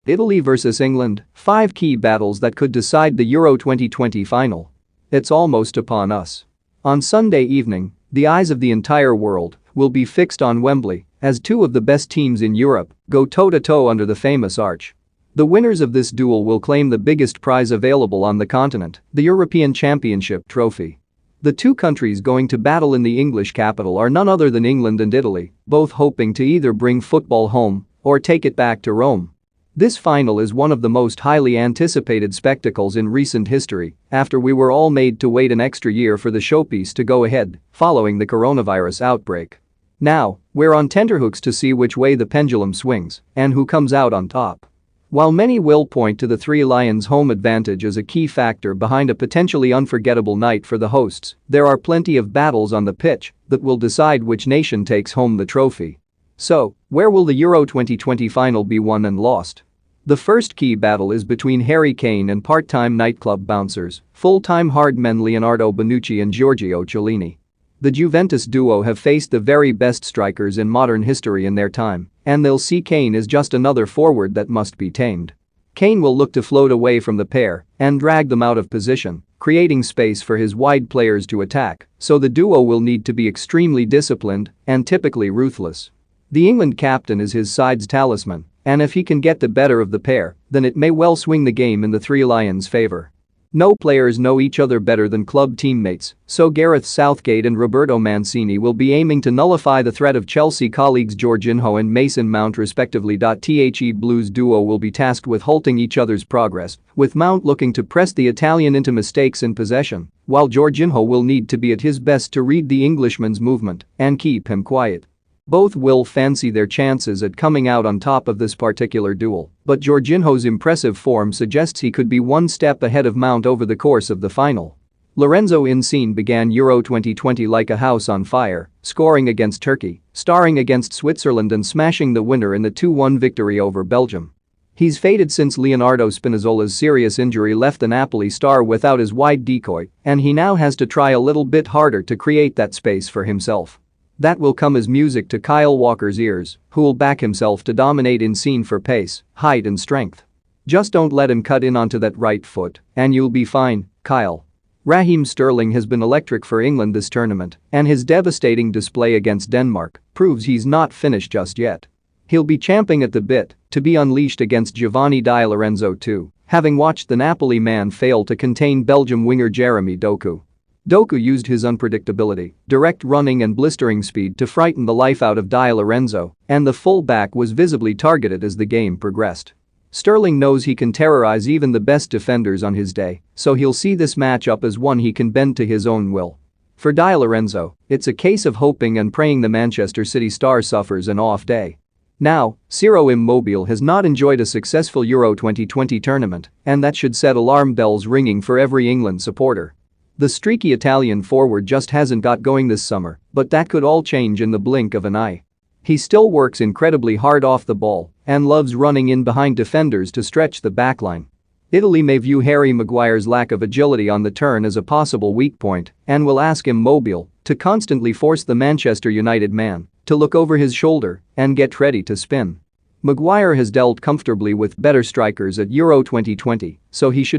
Italy vs England, 5 key battles that could decide the Euro 2020 final. It's almost upon us. On Sunday evening, the eyes of the entire world will be fixed on Wembley as two of the best teams in Europe go toe-to-toe under the famous arch. The winners of this duel will claim the biggest prize available on the continent, the European Championship trophy. The two countries going to battle in the English capital are none other than England and Italy, both hoping to either bring football home or take it back to Rome. This final is one of the most highly anticipated spectacles in recent history after we were all made to wait an extra year for the showpiece to go ahead following the coronavirus outbreak. Now, we're on tenterhooks to see which way the pendulum swings and who comes out on top. While many will point to the Three Lions' home advantage as a key factor behind a potentially unforgettable night for the hosts, there are plenty of battles on the pitch that will decide which nation takes home the trophy. So, where will the Euro 2020 final be won and lost? The first key battle is between Harry Kane and part-time nightclub bouncers, full-time hard men Leonardo Bonucci and Giorgio Chiellini. The Juventus duo have faced the very best strikers in modern history in their time, and they'll see Kane as just another forward that must be tamed. Kane will look to float away from the pair and drag them out of position, creating space for his wide players to attack, so the duo will need to be extremely disciplined and typically ruthless. The England captain is his side's talisman, and if he can get the better of the pair, then it may well swing the game in the Three Lions' favor. No players know each other better than club teammates, so Gareth Southgate and Roberto Mancini will be aiming to nullify the threat of Chelsea colleagues Jorginho and Mason Mount respectively. The Blues duo will be tasked with halting each other's progress, with Mount looking to press the Italian into mistakes in possession, while Jorginho will need to be at his best to read the Englishman's movement and keep him quiet. Both will fancy their chances at coming out on top of this particular duel, but Jorginho's impressive form suggests he could be one step ahead of Mount over the course of the final. Lorenzo Insigne began Euro 2020 like a house on fire, scoring against Turkey, starring against Switzerland and smashing the winner in the 2-1 victory over Belgium. He's faded since Leonardo Spinazzola's serious injury left the Napoli star without his wide decoy, and he now has to try a little bit harder to create that space for himself. That will come as music to Kyle Walker's ears, who will back himself to dominate Insigne for pace, height and strength. Just don't let him cut in onto that right foot, and you'll be fine, Kyle. Raheem Sterling has been electric for England this tournament, and his devastating display against Denmark proves he's not finished just yet. He'll be champing at the bit to be unleashed against Giovanni Di Lorenzo too, having watched the Napoli man fail to contain Belgium winger Jeremy Doku. Doku used his unpredictability, direct running and blistering speed to frighten the life out of Di Lorenzo, and the full-back was visibly targeted as the game progressed. Sterling knows he can terrorize even the best defenders on his day, so he'll see this matchup as one he can bend to his own will. For Di Lorenzo, it's a case of hoping and praying the Manchester City star suffers an off day. Now, Ciro Immobile has not enjoyed a successful Euro 2020 tournament, and that should set alarm bells ringing for every England supporter. The streaky Italian forward just hasn't got going this summer, but that could all change in the blink of an eye. He still works incredibly hard off the ball and loves running in behind defenders to stretch the backline. Italy may view Harry Maguire's lack of agility on the turn as a possible weak point and will ask Immobile to constantly force the Manchester United man to look over his shoulder and get ready to spin. Maguire has dealt comfortably with better strikers at Euro 2020, so he should be